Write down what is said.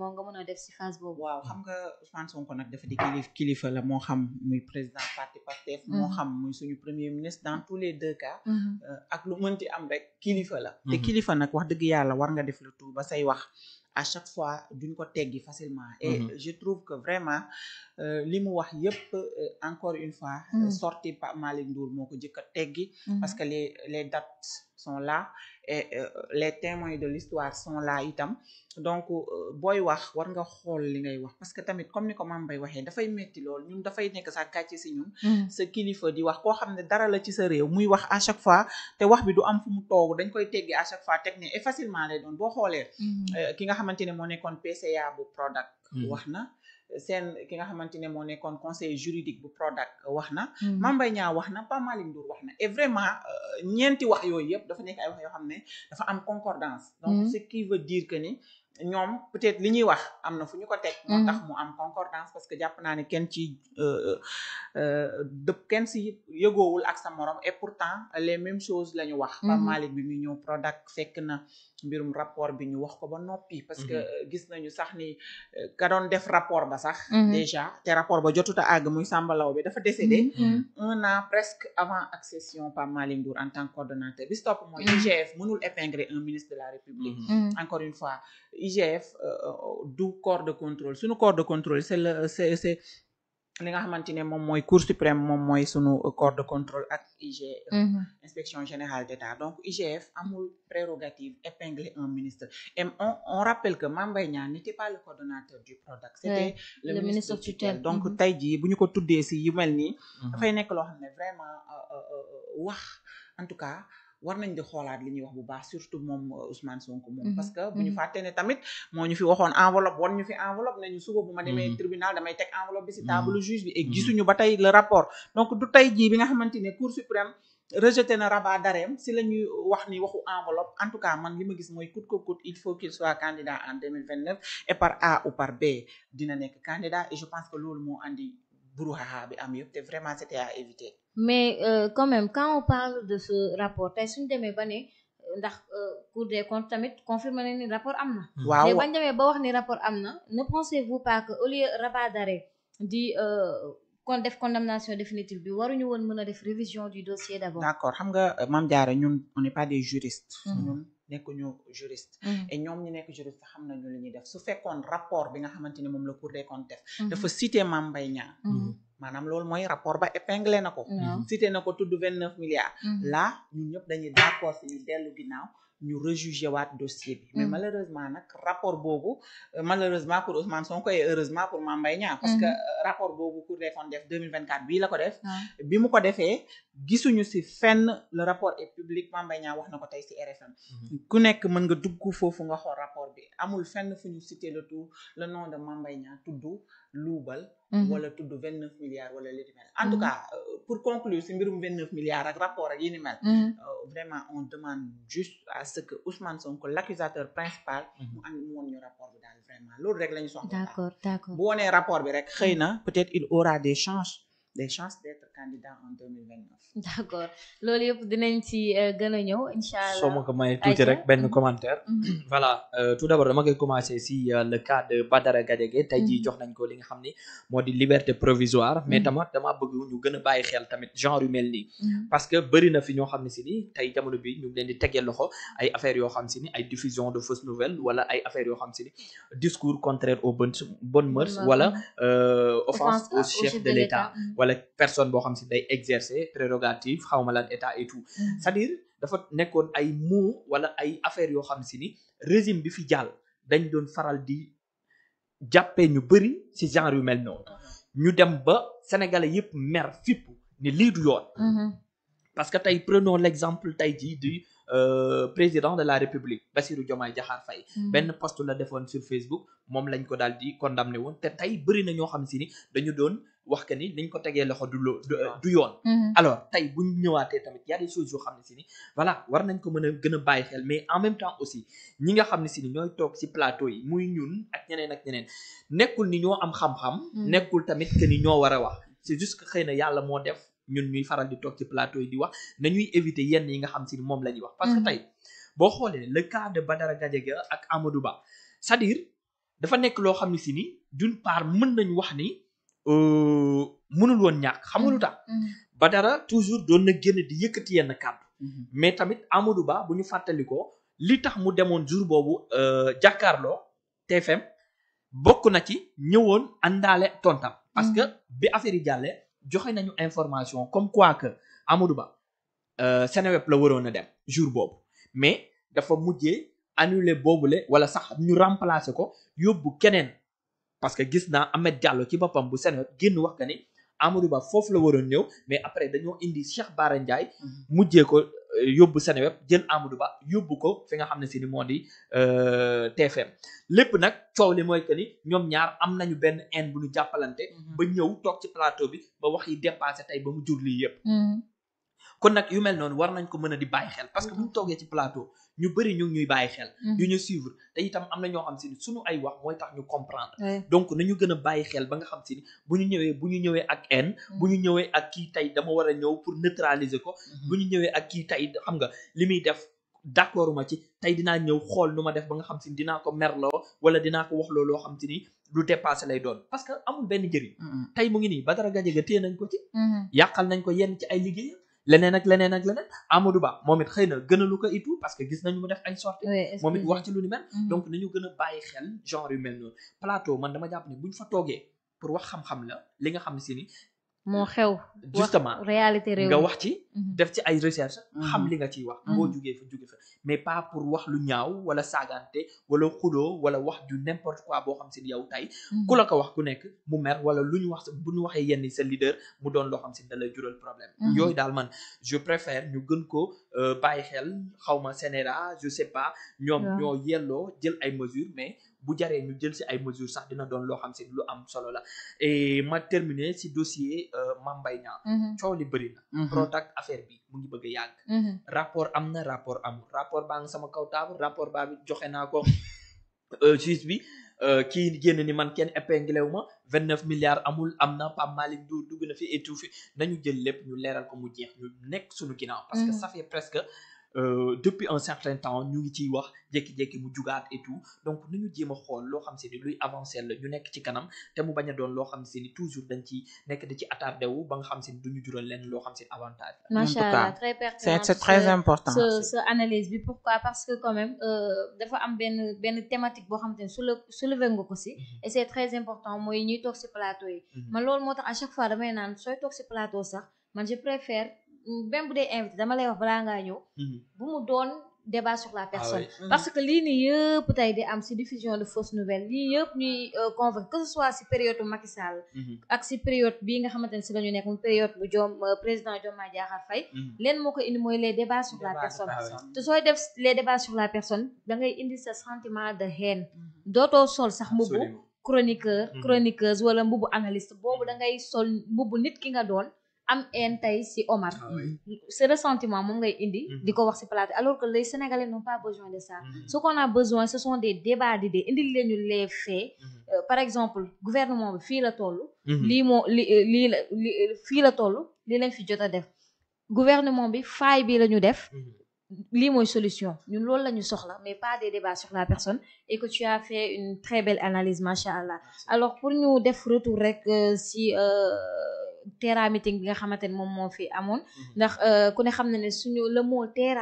rapidement nga mën a def ci phase boobu. waaw xam nga Ousmane Sonko nag dafa di kilifa la moo xam muy président parti Pastef moo xam muy suñu premier ministre dans tous les deux cas ak lu mënti am rek kilifa la te kilifa nag wax dëgg yàlla war nga def le tout ba say wax à chaque fois duñ ko teggi facilement et je trouve que vraiment li mu wax yëpp encore une fois sorti Pape Malick Ndour moo ko jëkk a teggi parce que les dates sont là et les témoins de l'histoire sont là itam donc booy wax war nga xool li ngay wax parce que tamit comme ni ko Mame Mbaye waxee dafay metti lool ñun dafay nekk sax gàcce si ñun sa kilifa di wax koo xam ne dara la ci sa réew muy wax à chaque fois te wax bi du am fu mu toog dañ koy teggi à chaque fois teg ne et facilement lay doon boo xoolee ki nga xamante ne moo nekkoon PCA bu Prodac wax na ki nga xamante ne moo nekkoon conseil juridique bu Prodac wax na Mame Mbaye Niang wax na Pape Malick Ndour wax na et vraiment ñeenti wax yooyu yëpp dafa nekk ay wax yoo xam ne dafa am concordance donc ce qui veut dire que ni ñoom peut-être li ñuy wax am na fu ñu ko teg moo tax mu am concordance parce que jàpp naa ne kenn ci kenn si yëgoowul ak sa morom et pourtant les mêmes choses la ñu wax Pape Malick bi muy ñëw Prodac fekk na mbirum rapport bi ñu wax ko ba noppi parce que gis nañu sax ni ka doon def rapport ba sax déjà te rapport ba jotuta àgg muy Samba Law bi dafa décédé 1 an presque avant accession Pape Malick Ndour en tant que coordonnateur bi stop mooy IGF mënul épingler un ministre de la République encore une fois IGF du corps de contrôle suñu corps de contrôle c'est li nga xamante ne moom mooy Cour suprême moom mooy sunu corps de contrôle ak IGF inspection générale d'État donc IGF amul prérogative épingler un ministre et on rappelle que Mame Mbaye Niang n'était pas le coordonnateur du Prodac c'était le ministre tutelle donc tey jii bu ñu ko tuddee si yu mel nii dafay nekk loo xam ne vraiment wax en tout cas war nañ di xoolaat li ñuy wax bu baax surtout moom Ousmane Sonko moom parce que bu ñu fàttee ne tamit moo ñu fi waxoon enveloppe woon ñu fi enveloppe nañu suba bu ma demee tribunal damay teg enveloppe bi ci table juge bi et gisuñu ba tey le rapport donc du tey jii bi nga xamante ne Cour suprême rejeté na rabat d'arrêt si la ñuy wax ni waxu enveloppe en tout cas man li ma gis mooy coûte que coûte il faut qu'il soit candidat en 2029 et par A ou par B dina nekk candidat et je pense que loolu moo andi brouhaha bi am yëpp te vraiment c'était à éviter. Mais quand même quand on parle de ce rapport tey suñu demee ba ne ndax Cour des comptes tamit confirmé na ni rapport am na. waaw mais bañ demee ba wax ni rapport am na ne pensez-vous pas que au lieu rabat d'arrêt di kon def condamnation définitive bi waruñu woon mën a def révision du dossier d'abord. D'accord xam nga Mame Diarra ñun on n'est pas des juristes. ñun nekkuñu juriste. et ñoom ñi nekk juriste xam nañu li ñuy def su fekkoon rapport bi nga xamante ni moom la Cour des comptes def. dafa citer Mame Mbaye Niang. maanaam loolu mooy rapport ba épinglé na ko. cité na ko tudd 29 milliards. là ñun ñëpp dañuy d'accord si ñu dellu ginnaaw ñu rejuger waat dossier bi. mais malheureusement nag rapport boobu malheureusement pour Ousmane Sonko et heureusement pour Mame Mbaye Niang parce que rapport boobu Cour des comptes def 2024 bii la ko def. bi mu ko defee gisuñu si fenn le rapport est public Mame Mbaye Niang wax na ko tey si RFM. ku nekk mën nga dugg foofu nga xool rapport bi amul fenn fu ñu cité le nom de Mame Mbaye Niang tudd luubal. wala tudd 29 milliards wala li ni mel en tout cas pour conclure si mbirum 29 milliards ak rapport ak yi ni mel vraiment on demande juste à ce que Ousmane Sonko l'accusateur principal mu woon ñu rapport bi daal vraiment loolu rek la ñu soxla. D'accord bu wonee rapport bi rek xëy na peut-être il aura des chances d'être candidat en 2029. D'accord loolu yëpp dinañ ci gën a ñëw inchallah. soo ma ko may tuuti rek benn commentaire. voilà tout d'abord dama koy commencer si le cas de Badara Gadiaga tey jii jox nañ ko li nga xam ni moo di liberté provisoire mais dama bëgg ñu gën a bàyyi xel tamit genre yu mel nii. parce que bëri na fi ñoo xam ne si ni tey jamono bi ñu ngi leen di tegee loxo ay affaires yoo xam si ni ay diffusion de fausses nouvelles wala ay affaires yoo xam si ni discours contraire aux bonnes mœurs wala offense au chef de l'État wala personne boo xam si day exercer prérogative xawma lan état et tout c'est-à-dire dafa nekkoon ay mots wala ay affaires yoo xam si ni régime bi fi jàll dañ doon faral di jàppee ñu bëri ci genre yu mel noonu ñu dem ba sénégalais yëpp mer fipp ni lii du yoon parce que tey prenons l'exemple tey jii du président de la République Bassirou Diomaye Diakhar Faye benn post la defoon sur Facebook moom lañ ko daal di condamné woon te tey bëri na ñoo xam si ni dañu doon wax que ni niñ ko tegee loxo du yoon alors tey buñ ñëwaatee tamit y a des choses yoo xam ne si ni voilà war nañ ko mën a gën a bàyyi xel mais en même temps aussi ñi nga xam ne si ni ñooy toog ci plateau yi muy ñun ak ñeneen nekkul ni ñoo am xam-xam nekkul tamit que ni ñoo war a wax c'est juste que xëy na yàlla moo def ñun ñuy faral di toog ci plateau yi di wax nañuy éviter yenn yi nga xam si ni moom la ñuy wax parce que tey boo xoolee le cas de Badara Gadiaga ak Amadou Ba c'est-à-dire dafa nekk loo xam ne si ni d'une part mën nañu wax ni mënul woon ñàkk xam nga lu tax Badara toujours doon na génn di yëkkati yenn kàddu mais tamit Amadou Ba bu ñu fàttalikoo li tax mu demoon jour boobu jàkkaarloo TFM bokk na ci ñëwoon àndaale tontam parce que bi affaire yi jàllee joxe nañu information comme quoi que Amadou Ba Seneweb la waroon a dem jour boobu mais dafa mujjee annulé boobule wala sax ñu remplacer ko yóbbu keneen parce que gis naa Ahmed Diallo ci boppam bu Seneweb génn wax que ni Amadou Ba foofu la waroon ñëw mais après dañoo indi Cheikh Bara Ndiaye mujjee ko yóbbu Seneweb jël Amadou Ba yóbbu ko fi nga xam ne si ni moo di TFM lépp nag coow li mooy que ni ñoom ñaar am nañu benn haine bu ñu jàppalante ba ñëw toog ci plateau bi ba wax yi dépassé tey ba mu jur lii yépp kon nag yu mel noonu war nañ ko mën a di bàyyi xel parce que bu ñu toogee ci plateau ñu bëri ñu ngi ñuy bàyyi xel yu ñu suivre te itam am na ñoo xam si ni suñu ay wax mooy tax ñu comprendre donc nañu gën a bàyyi xel ba nga xam si ni bu ñu ñëwee ak haine bu ñu ñëwee ak kii tey dama war a ñëw pour neutraliser ko bu ñu ñëwee ak kii tey xam nga li muy def d'accord ma ci tey dinaa ñëw xool nu ma def ba nga xam si ni dinaa ko merloo wala dinaa ko wax looloo xam si ni lu dépassé lay doon parce que amul benn njëriñ tey mu ngi nii Badara Gadiaga téye nañ ko ci yàqal nañ ko yenn ci ay liggéey leneen ak leneen Amadou Ba moom it xëy na gënalu ko itu parce que gis nañu mu def ay sorties moom it wax ci lu ni mel donc nañu gën a bàyyi xel genre yu mel noonu plateau man dama jàpp ne buñ fa toogee pour wax xam-xam la li nga xam ne si ni moo xew justement réalité réew nga wax ci def ci ay recherche xam li nga ciy wax boo jógee fa mais pas pour wax lu ñaaw wala saagante wala xuloo wala wax du n'importe quoi boo xam si ni yow tey ku la ko wax ku nekk mu mer wala lu ñu wax bu ñu waxee yenn sa leader mu doon loo xam si ni da lay jural problème yooyu daal man je préfère ñu gën ko bàyyi xel xawma CNRA je sais pas ñoom ñoo yelloo jël ay mesures mais bu jaree ñu jël si ay mesures sax dina doon loo xam si lu am solo la et ma terminer si dossier Mame Mbaye Niang coow li bëri na Prodac affaire bi mu ngi bëgg a yàgg rapport am na rapport amul rapport baa ngi sama kaw table rapport baa bi joxe naa ko juge bi kii génn ni man kenn épinglé wu ma 29 milliards amul am na Pape Malick Ndour dugg na fi étouffé nañu jël lépp ñu leeral ko mu jeex ñu nekk suñu ginnaaw parce que ça fait presque depuis un certain temps ñu ngi ciy wax jékki-jékki mu jugaat et tout donc nañu jéem a xool loo xam se ni luy avancer la ñu nekk ci kanam te mu bañ a doon loo xam se ni toujours dañ ci nekk di ci attardé wu ba nga xam se ni duñu jural leen loo xam se ni avantage la. Macha Allah très pertinent c'est très important ce analyse bi pourquoi parce que quand même dafa am benn thématique boo xamante ne soulever nga ko si et c'est très important mooy ñuy toog si plateau yi man loolu moo tax à chaque fois damay naan sooy toog si plateau sax man je préfère même bu dee invité dama lay wax balaa ngaa ñëw bu mu doon débat sur la personne parce que lii nii yëpp tey di am si diffusion de fausses nouvelles lii yëpp ñuy convaincre que ce soit si période Macky Sall ak si période bii nga xamante ne si la ñu nekk mu période bu président Diomaye Diakhar Faye leen moo ko indi mooy les débats sur la personne te sooy def les débats sur la personne da ngay indi sa sentiment de haine dootoo sol sax mbubbu chroniqueuse wala mbubbu analyste boobu da ngay sol mbubbu nit ki nga doon am en tey si Omar ce ressentiment moom ngay indi di ko wax si plateau alors que les Sénégalais n'ont pas besoin de ça ce qu'on a besoin ce sont des débats d'idées indil leenu les faits par exemple gouvernement bi fii la toll lii moo lii la fii la toll lii lañ fi jot a def gouvernement bi faay bi la ñu def lii mooy solution ñun loolu la ñu soxla mais pas des débats sur la personne et que tu as fait une très belle analyse machallah alors pour ñu def retour rek si Terra meeting bi nga xamante ne moom moo fi amoon ndax ku ne xam na ne suñu le mot Terra